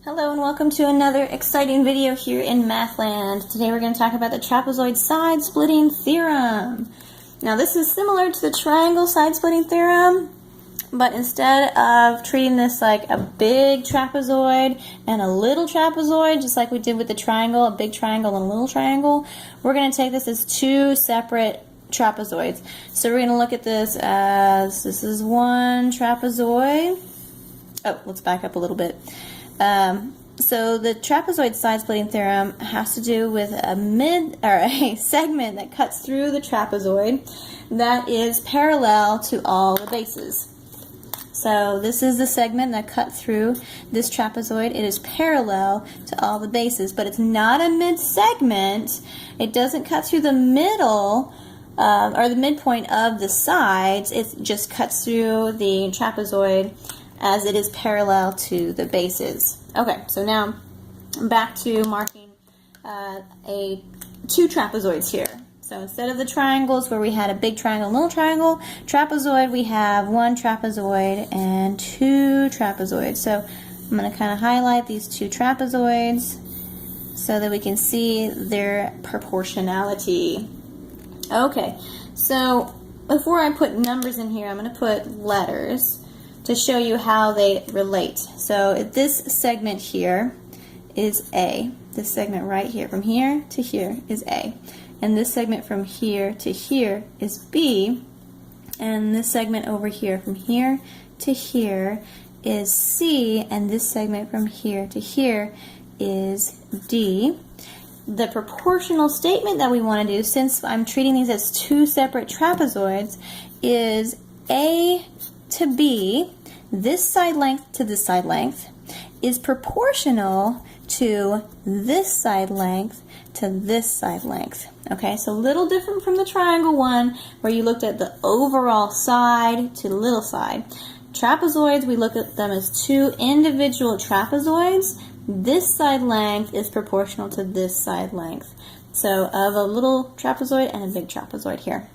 Hello and welcome to another exciting video here in Mathland. Today we're going to talk about the trapezoid side splitting theorem. Now this is similar to the triangle side splitting theorem, but instead of treating this like a big trapezoid and a little trapezoid, just like we did with the triangle, a big triangle and a little triangle, we're going to take this as two separate trapezoids. So we're going to look at this as, this is one trapezoid. Oh, let's back up a little bit. So the trapezoid side splitting theorem has to do with a segment that cuts through the trapezoid that is parallel to all the bases. So this is the segment that cut through this trapezoid. It is parallel to all the bases, but it's not a mid-segment. It doesn't cut through the middle or the midpoint of the sides. It just cuts through the trapezoid as it is parallel to the bases. Okay, so now back to marking two trapezoids here. So instead of the triangles where we had a big triangle, little triangle, trapezoid, we have one trapezoid and two trapezoids. So I'm going to kind of highlight these two trapezoids so that we can see their proportionality. Okay, so before I put numbers in here, I'm going to put letters to show you how they relate. So this segment here is A. This segment right here, from here to here, is A. And this segment from here to here is B. And this segment over here from here to here is C. And this segment from here to here is D. The proportional statement that we want to do, since I'm treating these as two separate trapezoids, is A to B, this side length to this side length, is proportional to this side length to this side length. Okay, so a little different from the triangle one where you looked at the overall side to the little side. Trapezoids, we look at them as two individual trapezoids. This side length is proportional to this side length. So of a little trapezoid and a big trapezoid here.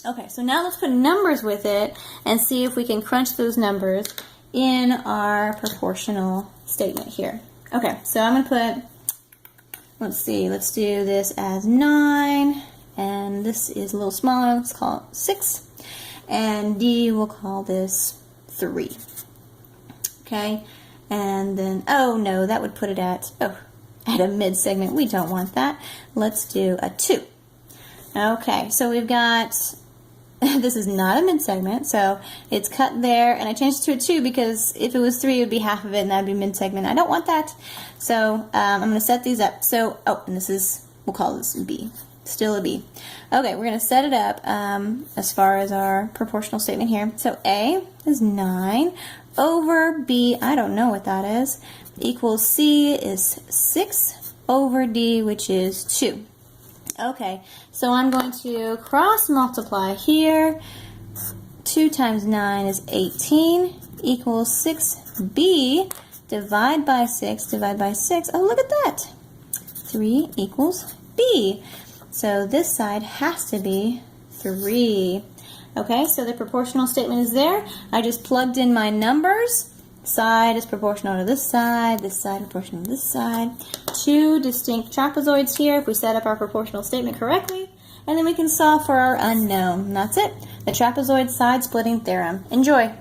Okay, so now let's put numbers with it and see if we can crunch those numbers in our proportional statement here. Okay, so I'm going to put, let's see, let's do this as 9, and this is a little smaller, let's call it 6, and D, we'll call this 3. Okay, and then, oh no, that would put it at a mid-segment. We don't want that. Let's do a 2. Okay, so we've got, this is not a mid-segment, so it's cut there, and I changed it to a 2 because if it was 3, it would be half of it, and that would be mid-segment. I don't want that, so I'm going to set these up. So, and this is, we'll call this B, still a B. Okay, we're going to set it up as far as our proportional statement here. So A is 9 over B, I don't know what that is, equals C is 6 over D, which is 2. Okay, so I'm going to cross multiply here. 2 times 9 is 18 equals 6b. Divide by 6, divide by 6. Oh, look at that. 3 equals b. So this side has to be 3. Okay, so the proportional statement is there. I just plugged in my numbers. Side is proportional to this side proportional to this side. Two distinct trapezoids here if we set up our proportional statement correctly, and then we can solve for our unknown. And that's it, the trapezoid side splitting theorem. Enjoy!